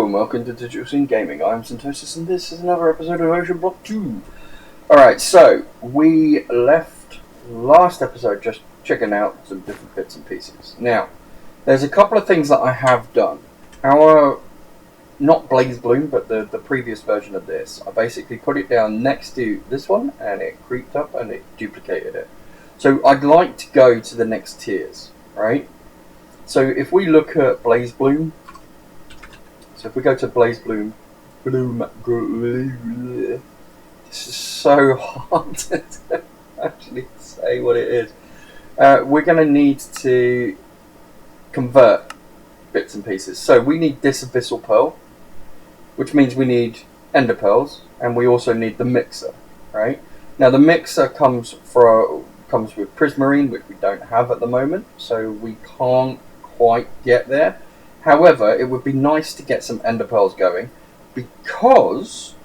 and welcome to Digital Scene Gaming. I'm Syntosis and this is another episode of OceanBlock2. Alright, so we left last episode just checking out some different bits and pieces. Now, there's a couple of things that I have done. Not Blaze Bloom, but the previous version of this, I basically put it down next to this one and it creeped up and it duplicated it. So I'd like to go to the next tiers, right? So if we look at Blaze Bloom, so if we go to Blaze Bloom, this is so hard to actually say what it is. We're going to need to convert bits and pieces. So we need this Abyssal Pearl, which means we need Ender Pearls, and we also need the Mixer, right? Now the Mixer comes with Prismarine, which we don't have at the moment, so we can't quite get there. However, it would be nice to get some Ender Pearls going because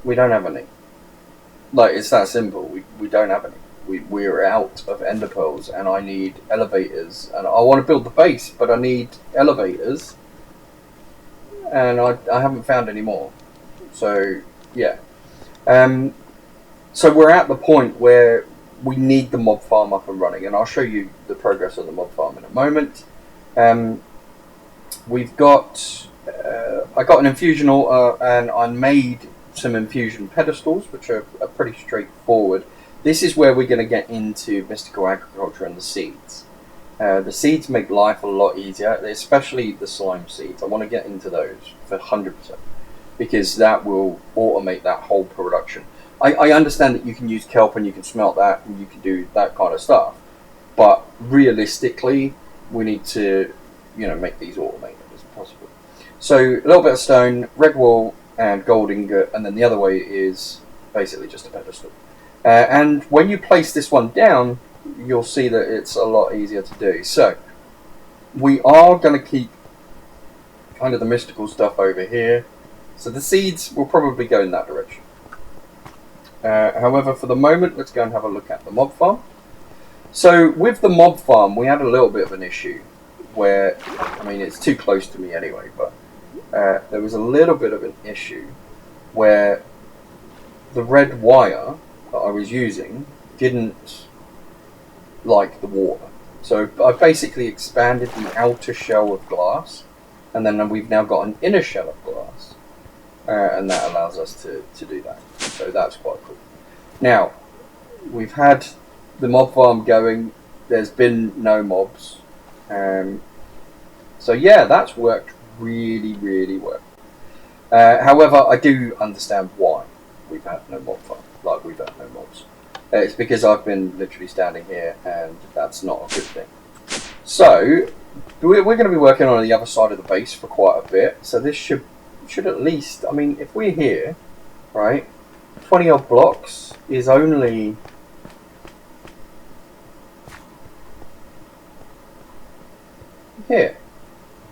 we don't have any. Like, it's that simple. We don't have any. We're out of Ender Pearls and I need elevators. And I want to build the base, but I need elevators. And I haven't found any more. So, yeah. So we're at the point where we need the mob farm up and running. And I'll show you the progress of the mob farm in a moment. We've got, I got an infusion altar and I made some infusion pedestals, which are pretty straightforward. This is where we're going to get into mystical agriculture and the seeds. The seeds make life a lot easier, especially the slime seeds. I want to get into those for 100% because that will automate that whole production. I understand that you can use kelp and you can smelt that and you can do that kind of stuff, but realistically, we need to make these automated as possible. So a little bit of stone, red wool, and gold ingot, and then the other way is basically just a pedestal. And when you place this one down, you'll see that it's a lot easier to do. So we are going to keep kind of the mystical stuff over here. So the seeds will probably go in that direction. However, for the moment, let's go and have a look at the mob farm. So with the mob farm, we had a little bit of an issue where, I mean, it's too close to me anyway, but there was a little bit of an issue where the red wire that I was using didn't like the water. So I basically expanded the outer shell of glass, and then we've now got an inner shell of glass, and that allows us to do that. So that's quite cool. Now, we've had the mob farm going, there's been no mobs. So yeah, that's worked really, really well. However, I do understand why we've had no mob farm, like we've had no mobs. It's because I've been literally standing here and that's not a good thing. So, we're going to be working on the other side of the base for quite a bit. So this should at least, I mean, if we're here, right, 20 odd blocks is only... here,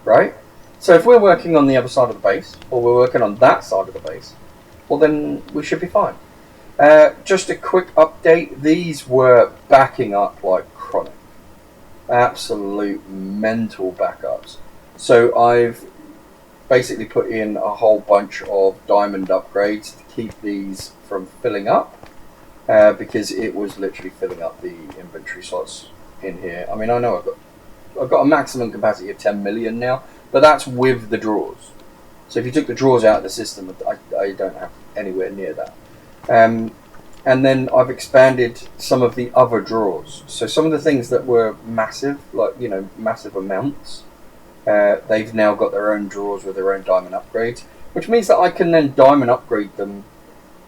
right? So if we're working on the other side of the base, or we're working on that side of the base, well then we should be fine. Just a quick update, these were backing up like chronic. Absolute mental backups. So I've basically put in a whole bunch of diamond upgrades to keep these from filling up, because it was literally filling up the inventory slots in here. I mean, I know I've got a maximum capacity of 10 million now, but that's with the drawers. So if you took the drawers out of the system, I don't have anywhere near that. And then I've expanded some of the other drawers. So some of the things that were massive, like, massive amounts, they've now got their own drawers with their own diamond upgrades, which means that I can then diamond upgrade them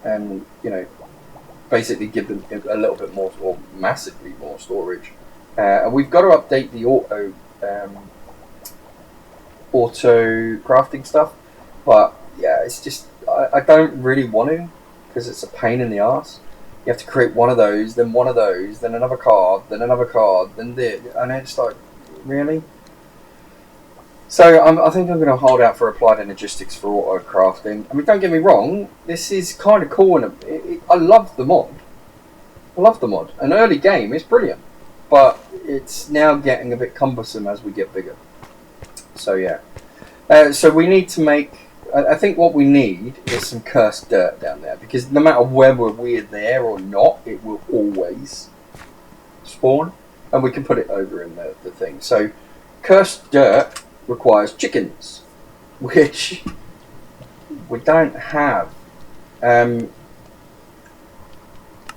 and, basically give them a little bit more, or massively more storage. And we've got to update the auto crafting stuff, but yeah, it's just I don't really want to because it's a pain in the ass. You have to create one of those, then one of those, then another card, then another card, then this, and it's like, really? So I think I'm going to hold out for applied energistics for auto crafting. I mean, don't get me wrong, this is kind of cool, and I love the mod. An early game is brilliant, but it's now getting a bit cumbersome as we get bigger. So yeah, so we need to make I think what we need is some cursed dirt down there, because no matter whether we're there or not, it will always spawn, and we can put it over in the thing. So cursed dirt requires chickens, which we don't have.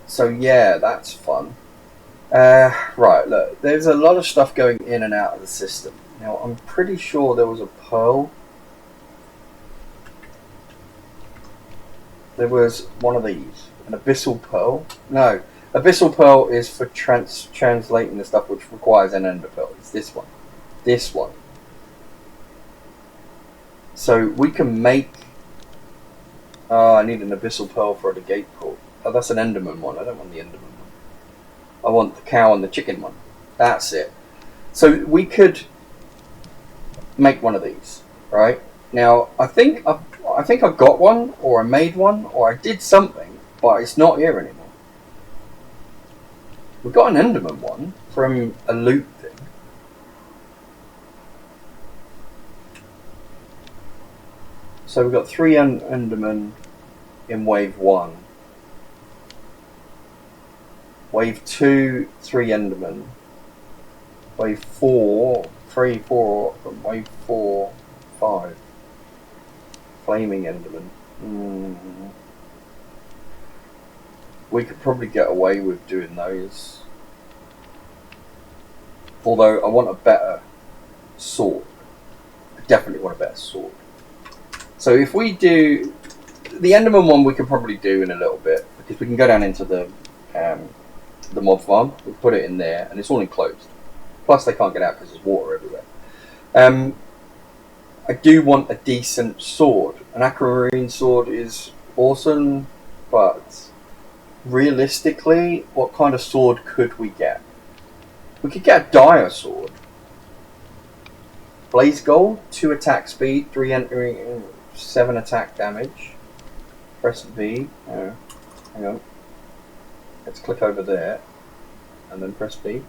So yeah, that's fun. Right, look, there's a lot of stuff going in and out of the system. Now, I'm pretty sure there was a pearl. There was one of these, an abyssal pearl. No, abyssal pearl is for translating the stuff, which requires an ender pearl. It's this one. This one. So we can make... Oh, I need an abyssal pearl for the gate port. Oh, that's an enderman one. I don't want the enderman one. I want the cow and the chicken one. That's it. So we could make one of these, right? Now, I think I've got one, or I made one, or I did something, but it's not here anymore. We've got an enderman one from a loot thing. So we've got 3 endermen in wave 1. Wave 2, 3 endermen. Wave 4, 3, 4, wave 4, 5. Flaming enderman. We could probably get away with doing those. Although I want a better sword. I definitely want a better sword. So if we do... The enderman one we could probably do in a little bit, because we can go down into the mob farm. We put it in there, and it's all enclosed. Plus they can't get out because there's water everywhere. I do want a decent sword. An aquamarine sword is awesome, but realistically, what kind of sword could we get? We could get a dire sword. Blaze gold, 2 attack speed, 3 entering, 7 attack damage. Press B. Oh, hang on. Let's click over there, and then press B.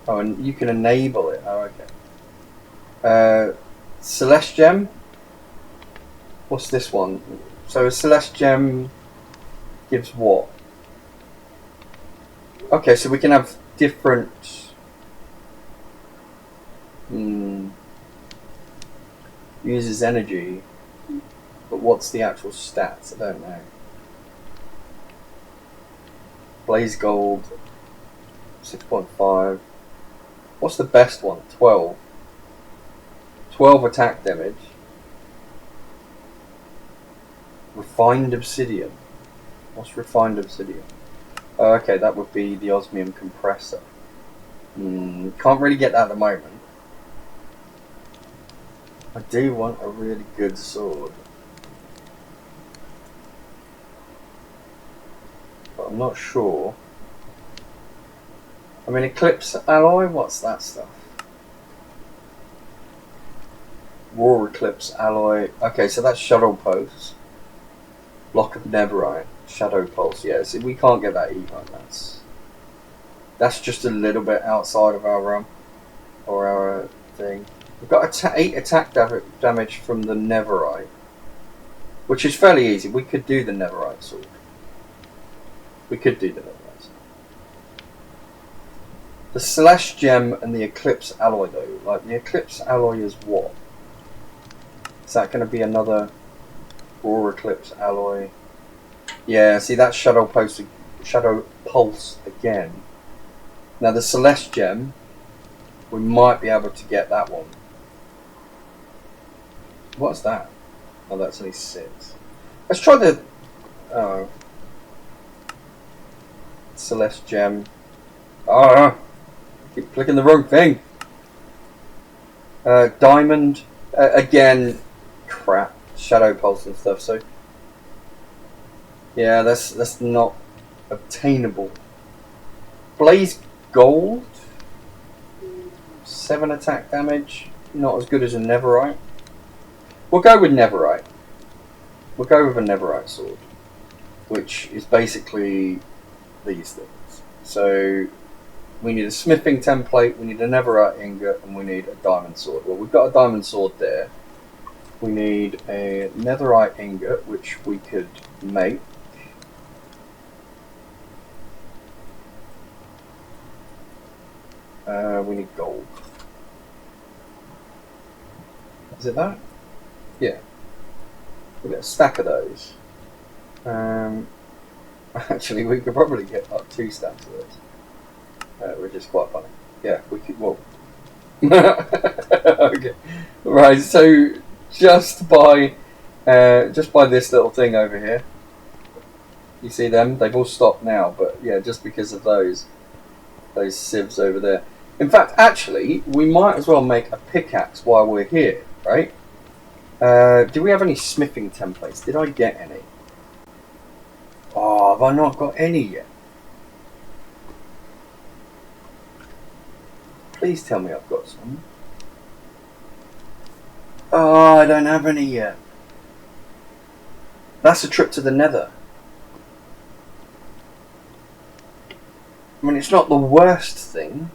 Oh, and you can enable it. Oh, okay. Celeste gem. What's this one? So a Celeste gem gives what? Okay, so we can have different... uses energy. But what's the actual stats? I don't know. Blaze gold. 6.5. What's the best one? 12. 12 attack damage. Refined obsidian. What's refined obsidian? Oh, okay, that would be the osmium compressor. Can't really get that at the moment. I do want a really good sword. But I'm not sure. I mean, Eclipse alloy, what's that stuff? Raw Eclipse alloy. Okay, so that's Shadow Pulse. Block of Netherite. Shadow Pulse, yeah. See, we can't get that either. That's just a little bit outside of our realm. Or our thing. We've got 8 attack damage from the Netherite. Which is fairly easy. We could do the Netherite sword. We could do the Netherite sword. The Celeste gem and the Eclipse alloy though. Like, the Eclipse alloy is what? Is that going to be another Raw Eclipse alloy? Yeah, see, that's Shadow Pulse again. Now the Celeste gem, we might be able to get that one. What's that? Oh, that's only 6. Let's try the Celeste gem. I keep clicking the wrong thing. Diamond again. Crap. Shadow Pulse and stuff. So yeah, that's not obtainable. Blaze gold. 7 attack damage. Not as good as a Netherite. We'll go with Netherite. We'll go with a Netherite sword, which is basically these things. So we need a smithing template, we need a Netherite ingot, and we need a diamond sword. Well, we've got a diamond sword there. We need a netherite ingot, which we could make. We need gold. Is it that? Yeah. We've got a stack of those. Actually, we could probably get like 2 stacks of those, which is quite funny. Yeah, we could. Well, okay, right. So just by this little thing over here, you see them? They've all stopped now, but yeah, just because of those sieves over there. In fact, actually, we might as well make a pickaxe while we're here, right? Do we have any smithing templates? Did I get any? Oh, have I not got any yet? Please tell me I've got some. Oh, I don't have any yet. That's a trip to the nether. I mean, it's not the worst thing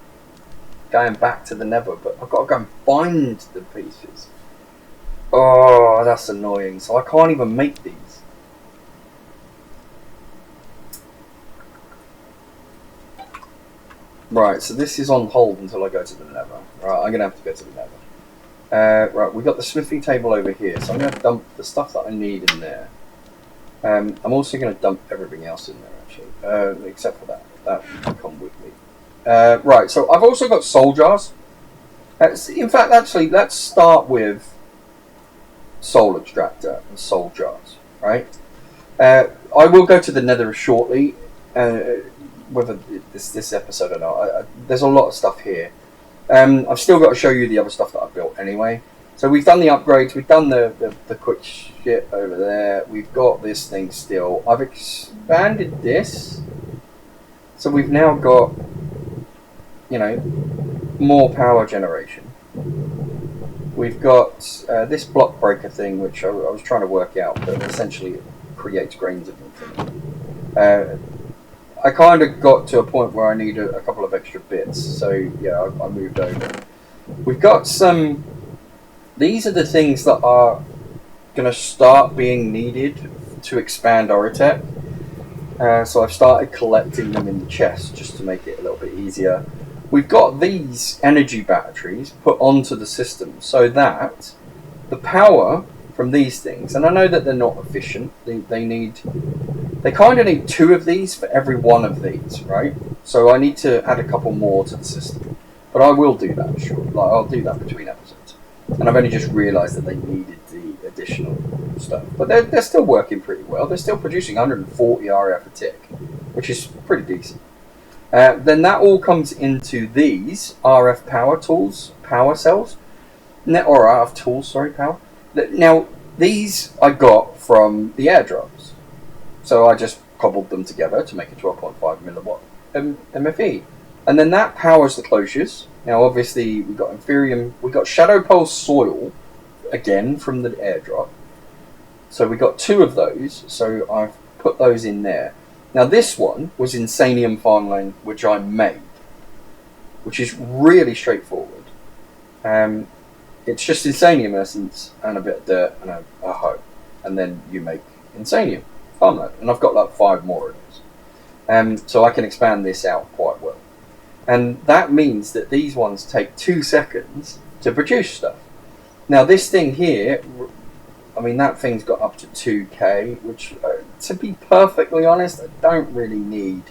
going back to the nether, but I've got to go and find the pieces. Oh, that's annoying. So I can't even make these. Right, so this is on hold until I go to the nether. Right, I'm going to have to go to the nether. Right, we've got the smithing table over here, so I'm going to dump the stuff that I need in there. I'm also going to dump everything else in there, actually, except for that. That will come with me. Right, so I've also got soul jars. In fact, actually, let's start with soul extractor and soul jars, right? I will go to the nether shortly. Whether this episode or not, there's a lot of stuff here. I've still got to show you the other stuff that I've built anyway. So we've done the upgrades, we've done the quick shit over there, we've got this thing still. I've expanded this, so we've now got, you know, more power generation. We've got this block breaker thing, which I was trying to work out, but essentially it creates grains of infinity. I kind of got to a point where I need a couple of extra bits, so yeah, I moved over. We've got some. These are the things that are going to start being needed to expand Oritech. So I've started collecting them in the chest just to make it a little bit easier. We've got these energy batteries put onto the system so that the power from these things, and I know that they're not efficient, they kind of need 2 of these for every 1 of these, right? So I need to add a couple more to the system, but I will do that, sure. Like, I'll do that between episodes, and I've only just realised that they needed the additional stuff, but they're still working pretty well. They're still producing 140 RF a tick, which is pretty decent. Then that all comes into these RF power tools, power cells, or RF tools, sorry, power. Now, these I got from the airdrops. So I just cobbled them together to make a 12.5 milliwatt MFE. And then that powers the closures. Now, obviously, we got Inferium, we got Shadow Pulse Soil, again, from the airdrop. So we got 2 of those, so I've put those in there. Now, this one was Insanium Farmland, which I made, which is really straightforward. It's just Insanium essence and a bit of dirt and a hoe. And then you make Insanium Farmland. And I've got like 5 more of those. So I can expand this out quite well. And that means that these ones take 2 seconds to produce stuff. Now this thing here, I mean, that thing's got up to 2k, which, to be perfectly honest, I don't really need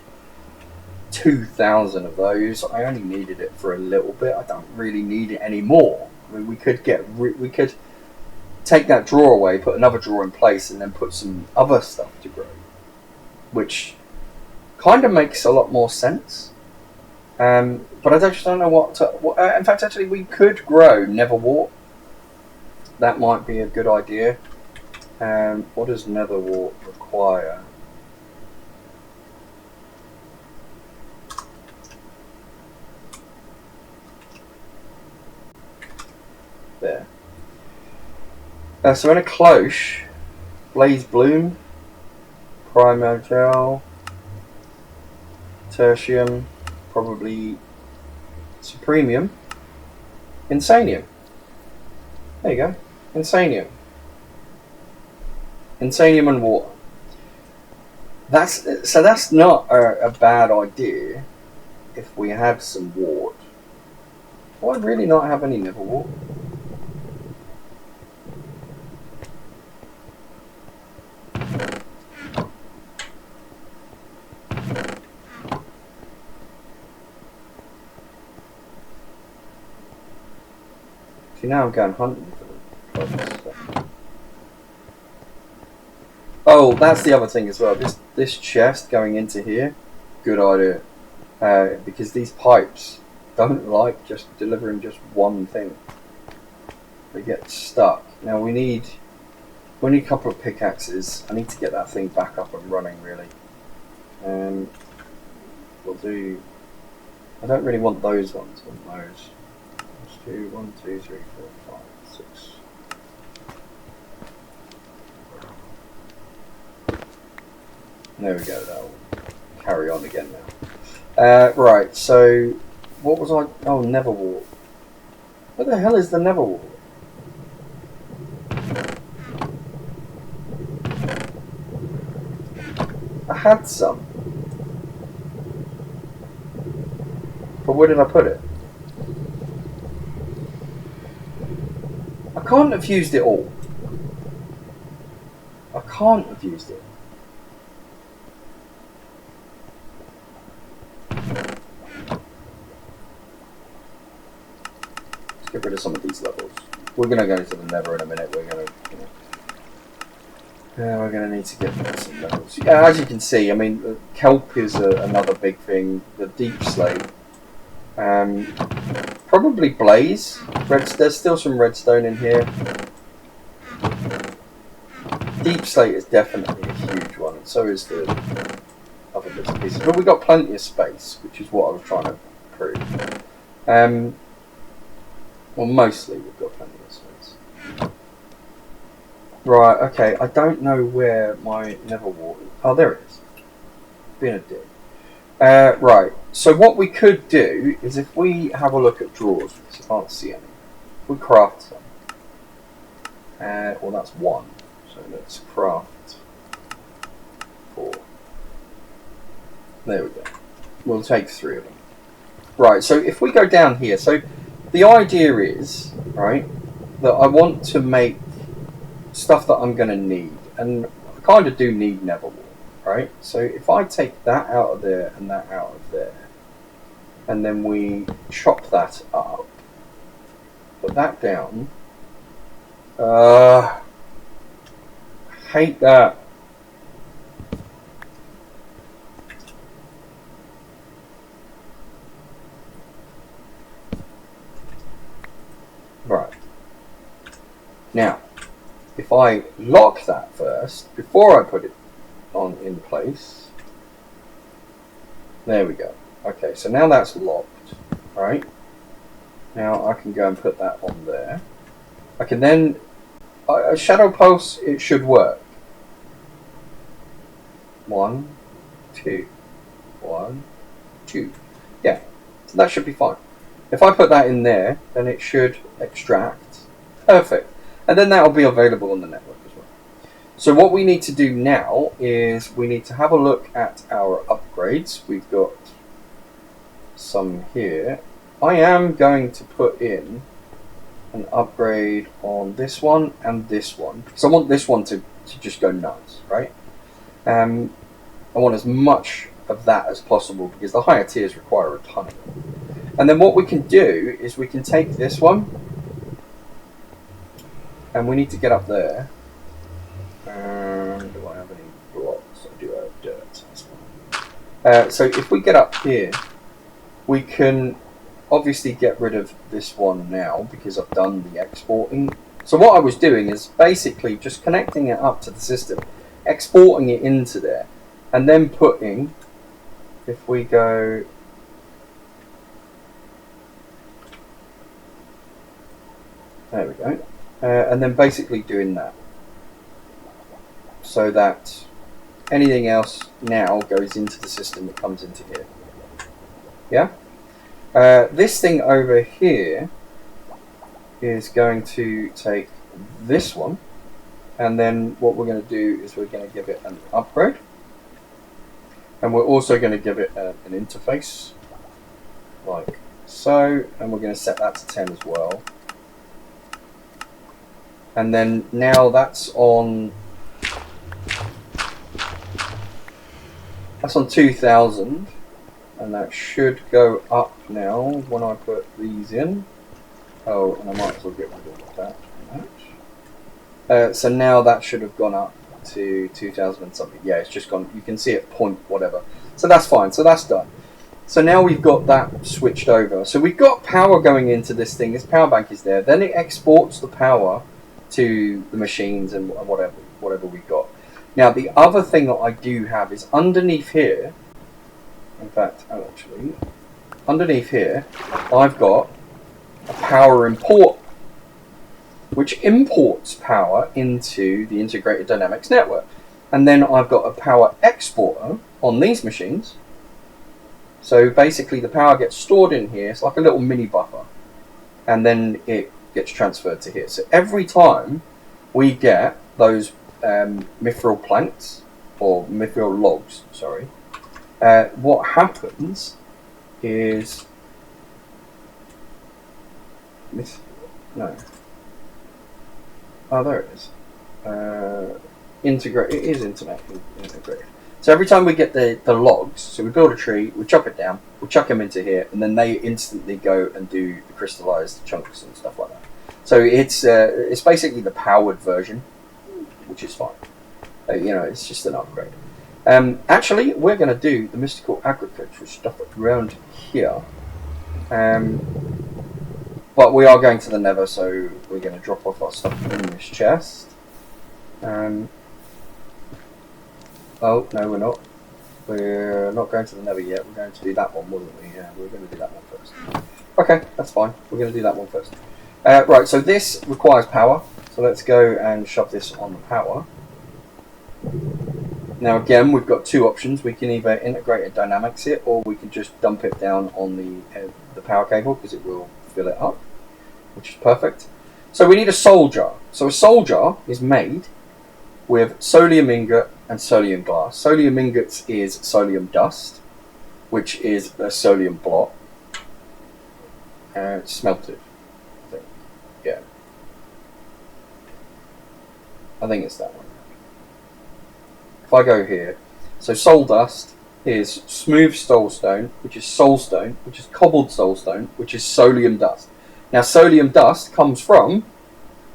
2,000 of those. I only needed it for a little bit. I don't really need it anymore. I mean, we could take that drawer away, put another drawer in place, and then put some other stuff to grow, which kind of makes a lot more sense. But I just don't know what to... in fact, actually, we could grow Netherwort. That might be a good idea. What does Netherwort require? There. So in a cloche, Blaze Bloom, Primo Gel, Tertium, probably Supremium, Insanium. There you go, Insanium. Insanium and water. That's not a bad idea if we had some ward. Do I really not have any nether wart? See, now I'm going hunting for them. Oh, that's the other thing as well. This chest going into here, good idea. Because these pipes don't like just delivering just one thing. They get stuck. Now we need a couple of pickaxes. I need to get that thing back up and running really. We'll do. I don't really want those ones. I want those. Let's do 1, 2, 3, 4, 5, 6. There we go. That'll carry on again now. Right. So, what was I? Oh, Neverwart. What the hell is the Neverwart? I had some. But where did I put it? I can't have used it all. I can't have used it. Let's get rid of some of these levels. We're going to go to the Nether in a minute. We're going to... we're going to need to get some levels. Yeah, as you can see, I mean, kelp is another big thing. The deep slate. Probably blaze. There's still some redstone in here. Deep slate is definitely a huge one, and so is the other bits and pieces. But we've got plenty of space, which is what I was trying to prove. Well, mostly we've got plenty of space. Right, okay, I don't know where my Neverwart is. Oh, there it is. Being a dick. Right, so what we could do is if we have a look at drawers, because I can't see any, if we craft some. Well, that's 1. So let's craft 4. There we go. We'll take 3 of them. Right, so if we go down here, so the idea is, right, that I want to make stuff that I'm going to need, and I kind of do need Neverwart, right? So if I take that out of there and that out of there, and then we chop that up, put that down, I hate that. Right. Now, if I lock that first, before I put it on in place, there we go. Okay, so now that's locked, right? Now I can go and put that on there. I can then, a shadow pulse, it should work. 1, 2, 1, 2. Yeah, so that should be fine. If I put that in there, then it should extract. Perfect. And then that will be available on the network as well. So what we need to do now is we need to have a look at our upgrades. We've got some here. I am going to put in an upgrade on this one and this one. So I want this one to just go nuts, right? I want as much of that as possible because the higher tiers require a ton of it. And then what we can do is we can take this one and we need to get up there. Do I have any blocks? I do have dirt. That's fine. So if we get up here, we can obviously get rid of this one now because I've done the exporting. So what I was doing is basically just connecting it up to the system, exporting it into there, and then putting, if we go, there we go, and then basically doing that so that anything else now goes into the system that comes into here. Yeah? This thing over here is going to take this one and then what we're going to do is we're going to give it an upgrade, and we're also going to give it an interface like so, and we're going to set that to 10 as well. And then now that's on 2000, and that should go up now when I put these in. Oh, and I might as well get rid of that. So now that should have gone up to 2000 and something. Yeah, it's just gone. You can see it point whatever. So that's fine. So that's done. So now we've got that switched over. So we've got power going into this thing. This power bank is there. Then it exports the power to the machines and whatever we've got. Now the other thing that I do have is underneath here. In fact, actually, underneath here, I've got a power import, which imports power into the integrated dynamics network. And then I've got a power exporter on these machines. So basically the power gets stored in here. It's like a little mini buffer. And then it gets transferred to here. So every time we get those mithril planks, or mithril logs, sorry, what happens is... No. Oh, there it is. Integrate. It is integrated. So every time we get the logs, so we build a tree, we chop it down, we chuck them into here, and then they instantly go and do the crystallized chunks and stuff like that. So it's basically the powered version, which is fine. It's just an upgrade. Actually, we're going to do the mystical agricultural stuff around here. But we are going to the Nether, so we're going to drop off our stuff in this chest. Oh, no, we're not. We're not going to the Nether yet. We're going to do that one, wasn't we? Yeah, we're going to do that one first. Okay, that's fine. We're going to do that one first. Right, so this requires power. So let's go and shove this on the power. Now again, we've got two options. We can either integrate a dynamics it, or we can just dump it down on the power cable, because it will fill it up, which is perfect. So we need a soul jar. So a soul jar is made with solium ingot and solium glass. Solium ingots is solium dust, which is a solium block. Smelted, I think. Yeah. I think it's that one. If I go here, so soul dust is smooth soulstone, which is soulstone, which is cobbled soulstone, which is solium dust. Now solium dust comes from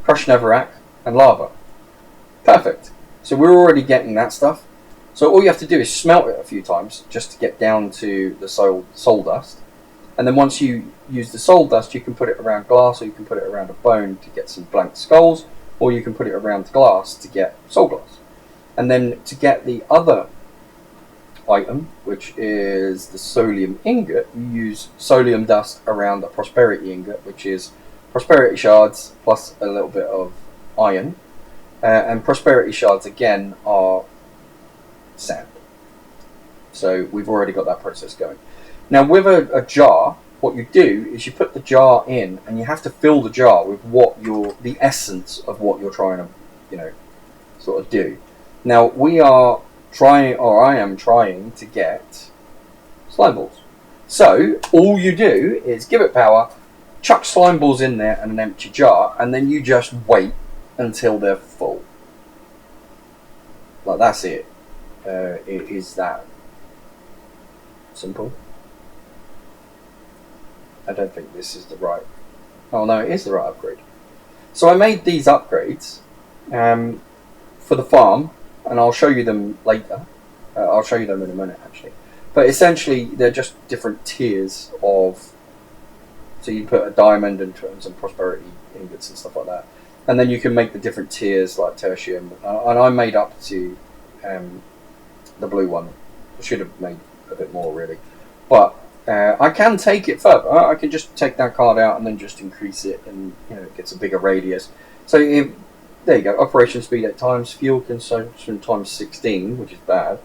crushed netherrack and lava. Perfect. So we're already getting that stuff. So all you have to do is smelt it a few times just to get down to the soul dust. And then once you use the soul dust, you can put it around glass, or you can put it around a bone to get some blank skulls, or you can put it around glass to get soul glass. And then to get the other item, which is the solium ingot, you use solium dust around the prosperity ingot, which is prosperity shards plus a little bit of iron. And prosperity shards again are sand. So we've already got that process going. Now with a jar, what you do is you put the jar in, and you have to fill the jar with the essence of what you're trying to, sort of do. Now we are trying, or I am trying to get slime balls. So all you do is give it power, chuck slime balls in there and an empty jar, and then you just wait until they're full. Like, that's it. It is that simple. I don't think this is the right... Oh no, it is the right upgrade. So I made these upgrades for the farm, and I'll show you them later. I'll show you them in a minute, actually. But essentially, they're just different tiers of... So you put a diamond and some prosperity ingots and stuff like that. And then you can make the different tiers, like tertium. And I made up to the blue one. I should have made a bit more, really. But I can take it further. I can just take that card out and then just increase it, and it gets a bigger radius. So there you go. Operation speed 8 times, fuel consumption times 16, which is bad.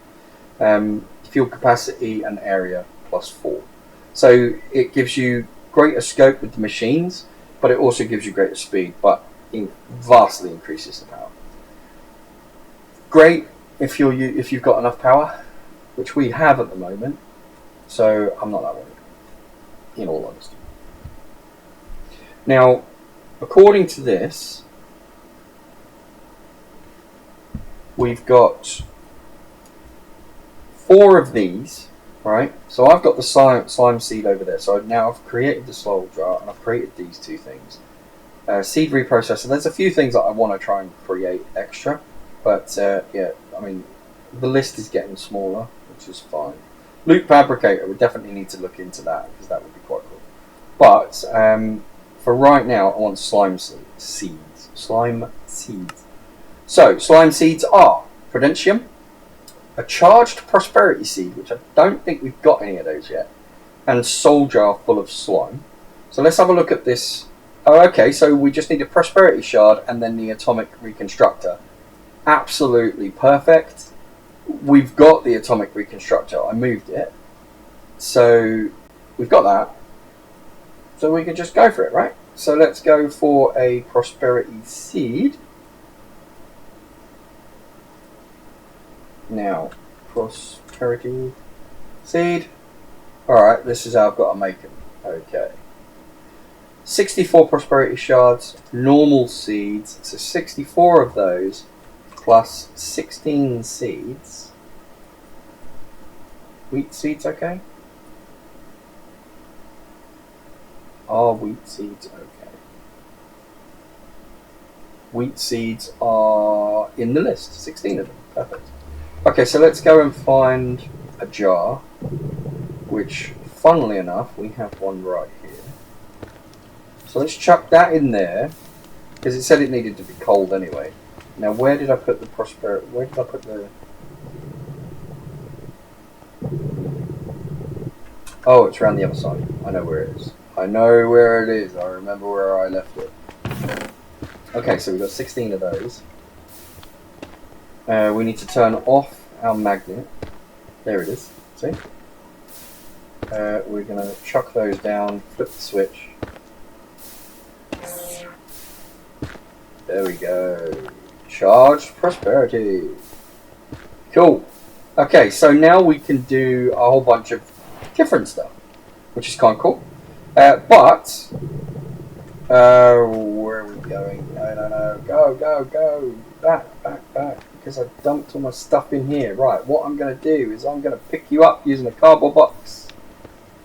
Fuel capacity and area +4. So it gives you greater scope with the machines, but it also gives you greater speed, but vastly increases the power. Great if you've got enough power, which we have at the moment. So I'm not that worried, in all honesty. Now, according to this, we've got 4 of these, right? So I've got the slime seed over there. So now I've created the slow jar and I've created these 2 things. Seed reprocessor. There's a few things that I want to try and create extra, but yeah, I mean, the list is getting smaller, which is fine. Loop fabricator, we definitely need to look into that because that would be quite cool. But for right now, I want slime seeds. Slime seeds. So slime seeds are Prudentium, a charged prosperity seed, which I don't think we've got any of those yet, and soul jar full of slime. So let's have a look at this. Oh, okay, so we just need a prosperity shard and then the atomic reconstructor. Absolutely perfect. We've got the atomic reconstructor. I moved it. So we've got that. So we can just go for it, right? So let's go for a prosperity seed. Now, prosperity seed. Alright, this is how I've got to make them. Okay. 64 prosperity shards, normal seeds. So 64 of those plus 16 seeds. Wheat seeds okay? Are wheat seeds okay? Wheat seeds are in the list. 16 of them. Perfect. Okay, so let's go and find a jar, which, funnily enough, we have one right here. So let's chuck that in there, because it said it needed to be cold anyway. Now, where did I put the prosperity? Where did I put the... Oh, it's around the other side. I know where it is. I know where it is. I remember where I left it. Okay, so we've got 16 of those. We need to turn off our magnet. There it is. See? We're going to chuck those down, flip the switch. There we go. Charged prosperity. Cool. Okay, so now we can do a whole bunch of different stuff, which is kind of cool. But where are we going? No. Go. Back. Because I dumped all my stuff in here. Right, what I'm going to do is I'm going to pick you up using a cardboard box.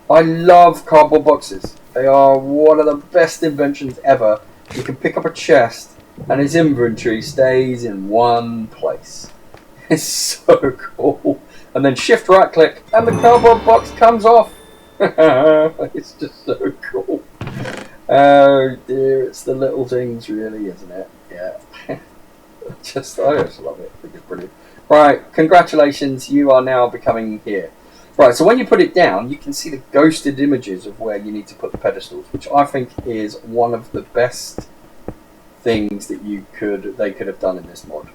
I love cardboard boxes. They are one of the best inventions ever. You can pick up a chest and its inventory stays in one place. It's so cool. And then shift right click and the cardboard box comes off. It's just so cool. Oh dear, it's the little things really, isn't it? Yeah. I just love it. I think it's brilliant. Right, congratulations, you are now becoming here. Right, so when you put it down, you can see the ghosted images of where you need to put the pedestals, which I think is one of the best things that they could have done in this mod.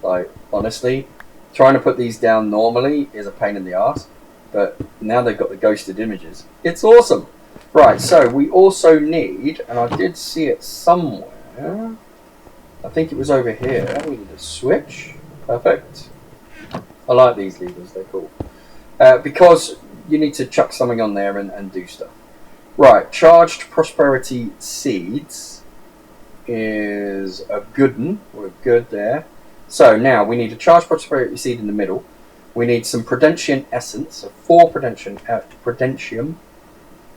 Like, honestly, trying to put these down normally is a pain in the ass, but now they've got the ghosted images. It's awesome. Right, so we also need, and I did see it somewhere, I think it was over here, we need a switch. Perfect. I like these levers, they're cool. Because you need to chuck something on there and do stuff. Right, charged prosperity seeds is a good one. We're good there. So now we need a charged prosperity seed in the middle. We need some Prudentium essence, so 4 Prudentium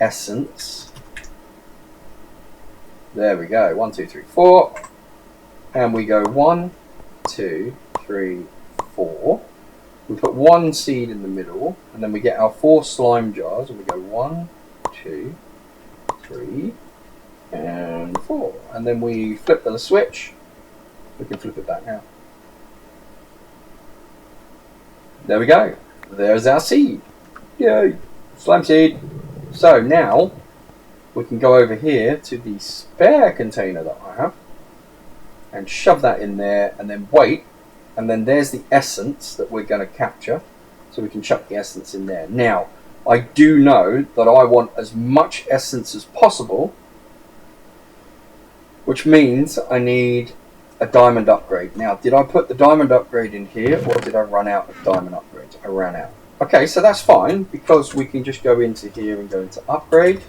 essence. There we go. 1, 2, 3, 4. And we go 1, 2, 3, 4. We put 1 seed in the middle, and then we get our 4 slime jars, and we go 1, 2, 3, and 4. And then we flip the switch. We can flip it back now. There we go. There's our seed. Yay! Slime seed. So now we can go over here to the spare container that I have and shove that in there, and then wait. And then there's the essence that we're going to capture. So we can chuck the essence in there. Now, I do know that I want as much essence as possible, which means I need a diamond upgrade. Now, did I put the diamond upgrade in here, or did I run out of diamond upgrades? I ran out. Okay, so that's fine, because we can just go into here and go into upgrade.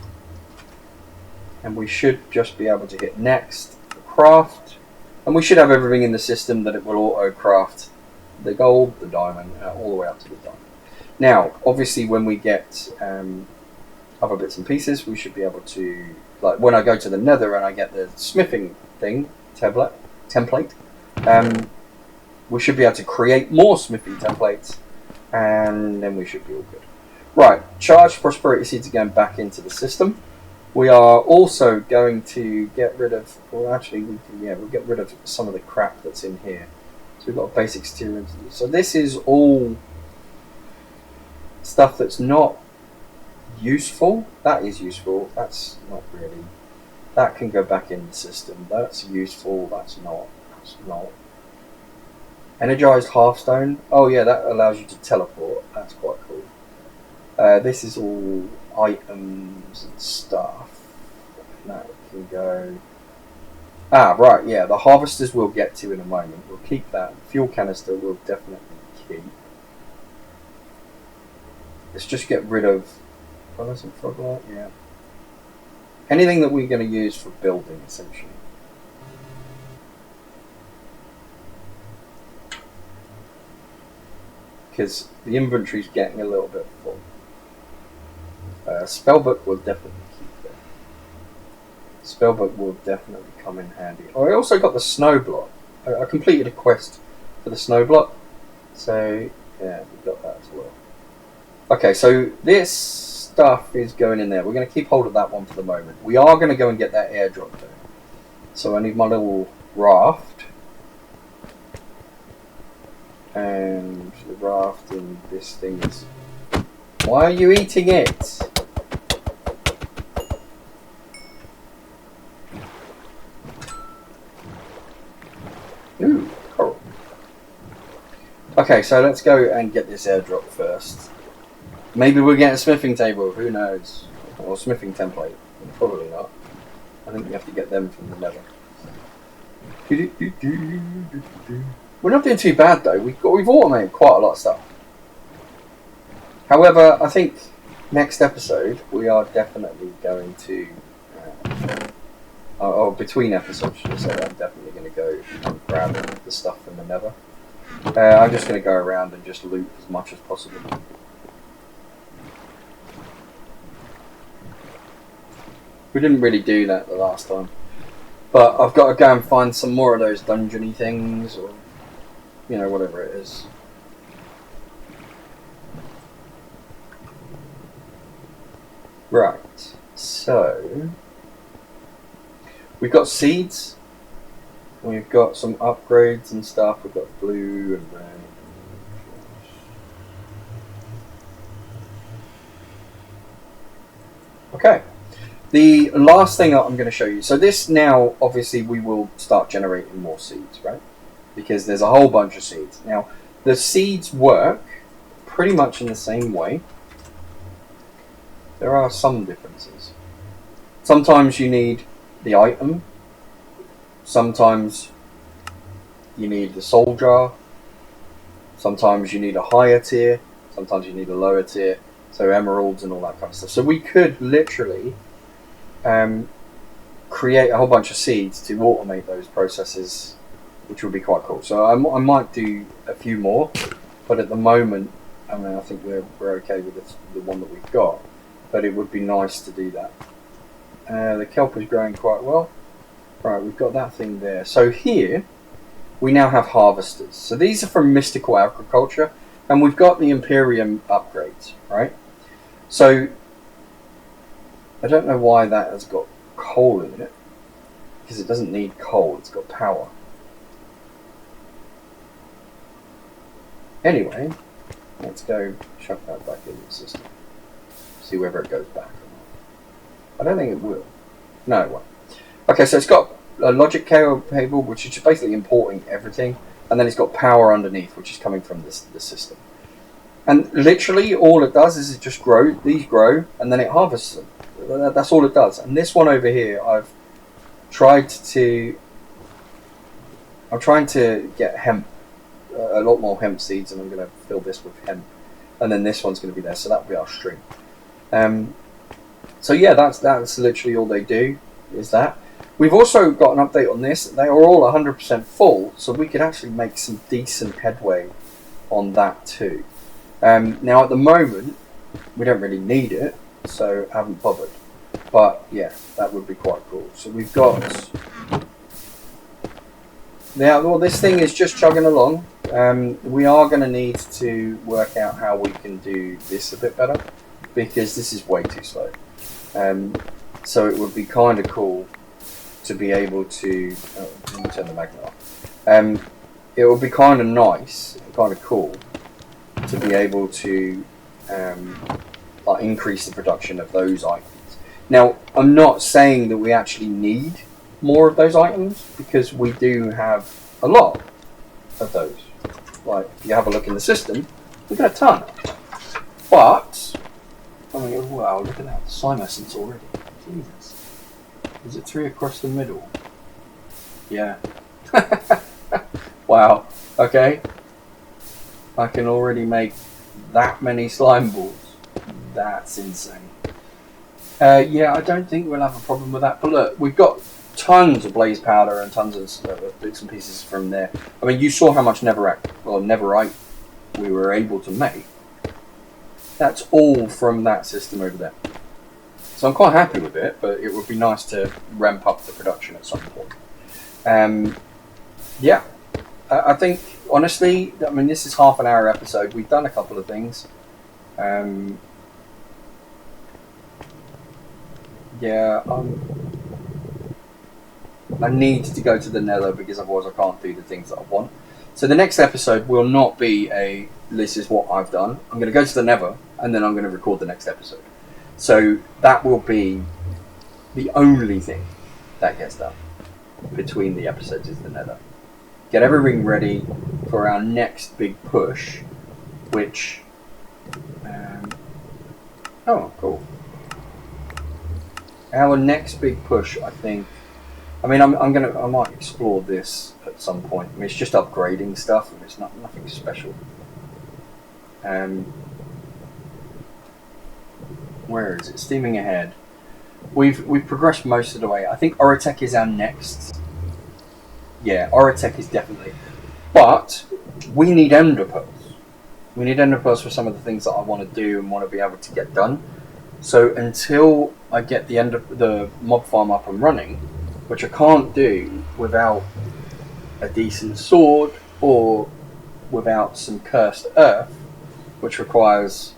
And we should just be able to hit next, craft. And we should have everything in the system that it will auto-craft the gold, the diamond, all the way up to the diamond. Now, obviously, when we get other bits and pieces, we should be able to, like when I go to the nether and I get the smithing thing, template, we should be able to create more smithing templates, and then we should be all good. Right, charged prosperity seeds are going back into the system. We are also going to get rid of, well actually, we'll get rid of some of the crap that's in here. So we've got a basic exterior. So this is all stuff that's not useful. That is useful. That's not really. That can go back in the system. That's useful. That's not. That's not. Energized Hearthstone. Oh yeah, that allows you to teleport. That's quite cool. This is all items and stuff. That can go. Ah, right, yeah, the harvesters we'll get to in a moment. We'll keep that. Fuel canister we'll definitely keep. Let's just get rid of Fellas and Froglight, yeah. Anything that we're going to use for building, essentially. Because the inventory's getting a little bit full. Spellbook will definitely keep there. Spellbook will definitely come in handy. Oh, I also got the snow block. I completed a quest for the snow block. So, yeah, we got that as well. Okay, so this stuff is going in there. We're going to keep hold of that one for the moment. We are going to go and get that airdrop though. So I need my little raft. And the raft and this thing is... Why are you eating it? Ooh, coral. Okay, so let's go and get this airdrop first. Maybe we'll get a smithing table, who knows? Or a smithing template. Probably not. I think we have to get them from the nether. We're not doing too bad though. We've automated quite a lot of stuff. However, I think next episode we are definitely going to, or between episodes, should I say, I'm definitely going to go and grab the stuff from the nether. I'm just going to go around and just loot as much as possible. We didn't really do that the last time. But I've got to go and find some more of those dungeon-y things, or, you know, whatever it is. Right, so... we've got seeds. We've got some upgrades and stuff. We've got blue and red. Okay. The last thing I'm going to show you, so this now, obviously, we will start generating more seeds, right? Because there's a whole bunch of seeds. Now, the seeds work pretty much in the same way. There are some differences. Sometimes you need the item. Sometimes you need the soul jar. Sometimes you need a higher tier. Sometimes you need a lower tier. So emeralds and all that kind of stuff. So we could literally... create a whole bunch of seeds to automate those processes, which would be quite cool. So I might do a few more, but at the moment, I mean, I think we're okay with the one that we've got, but it would be nice to do that. The kelp is growing quite well. Right, we've got that thing there. So here, we now have harvesters. So these are from Mystical Agriculture, and we've got the Imperium upgrades, right? So I don't know why that has got coal in it, because it doesn't need coal, it's got power. Anyway, let's go chuck that back in the system. See whether it goes back or not. I don't think it will. No, it won't. Okay, so it's got a logic cable, which is basically importing everything, and then it's got power underneath, which is coming from the system. And literally all it does is it just grows, these grow, and then it harvests them. That's all it does. And this one over here, I've tried to I'm trying to get hemp, a lot more hemp seeds, and I'm going to fill this with hemp, and then this one's going to be there, so that'll be our string. So yeah, that's literally all they do, is that. We've also got an update on this. They are all 100% full, so we could actually make some decent headway on that too. Now at the moment, we don't really need it, so I haven't bothered. But yeah, that would be quite cool. So we've got... Now, well, this thing is just chugging along. We are going to need to work out how we can do this a bit better, because this is way too slow. So it would be kind of cool to be able to... Oh, let me turn the magnet off. It would be kind of nice, kind of cool, to be able to like increase the production of those items. Now, I'm not saying that we actually need more of those items, because we do have a lot of those. Like, if you have a look in the system, we've got a ton. But, I mean, wow, look at that, slime essence already. Jesus. Is it 3 across the middle? Yeah. Wow, okay. I can already make that many slime balls. That's insane. Yeah, I don't think we'll have a problem with that. But look, we've got tons of blaze powder and tons of bits and pieces from there. I mean, you saw how much netherite we were able to make. That's all from that system over there. So I'm quite happy with it, but it would be nice to ramp up the production at some point. Yeah, I think, honestly, I mean, this is half an hour episode. We've done a couple of things. Yeah, I need to go to the nether, because otherwise I can't do the things that I want. So the next episode will not be a, this is what I've done. I'm going to go to the nether, and then I'm going to record the next episode. So that will be the only thing that gets done between the episodes, is the nether. Get everything ready for our next big push, which... oh, cool. Our next big push, I think... I mean, I might explore this at some point. I mean, it's just upgrading stuff, and it's nothing special. Where is it? Steaming ahead. We've progressed most of the way. I think Oritech is our next. Yeah, Oritech is definitely. But we need ender pearls. We need ender pearls for some of the things that I want to do and want to be able to get done. So until I get the mob farm up and running, which I can't do without a decent sword or without some cursed earth, which requires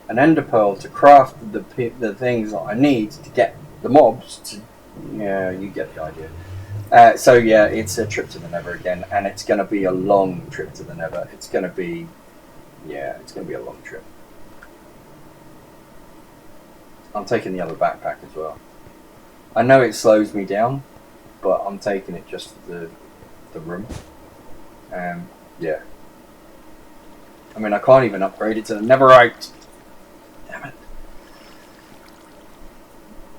an ender pearl to craft the things that I need to get the mobs to... Yeah, you get the idea. So yeah, it's a trip to the nether again, and it's going to be a long trip to the nether. It's going to be... Yeah, it's going to be a long trip. I'm taking the other backpack as well. I know it slows me down, but I'm taking it just for the room. Yeah. I mean, I can't even upgrade it to the netherite. Damn it.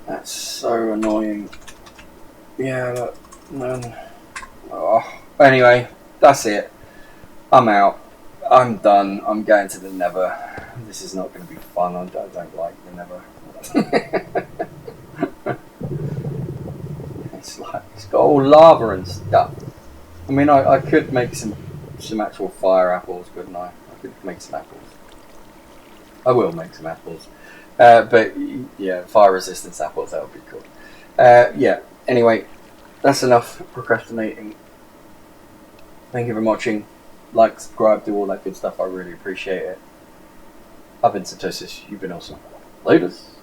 That's so annoying. Yeah, look, man. Oh. Anyway, that's it. I'm out. I'm done. I'm going to the nether. This is not going to be fun. I don't like the nether. It's got all lava and stuff. I mean, I could make some actual fire apples, couldn't I? I could make some apples. I will make some apples. But yeah, fire resistance apples, that would be cool. Yeah, anyway, that's enough procrastinating. Thank you for watching. Like, subscribe, do all that good stuff. I really appreciate it. I've been Satosis. You've been awesome. Laters.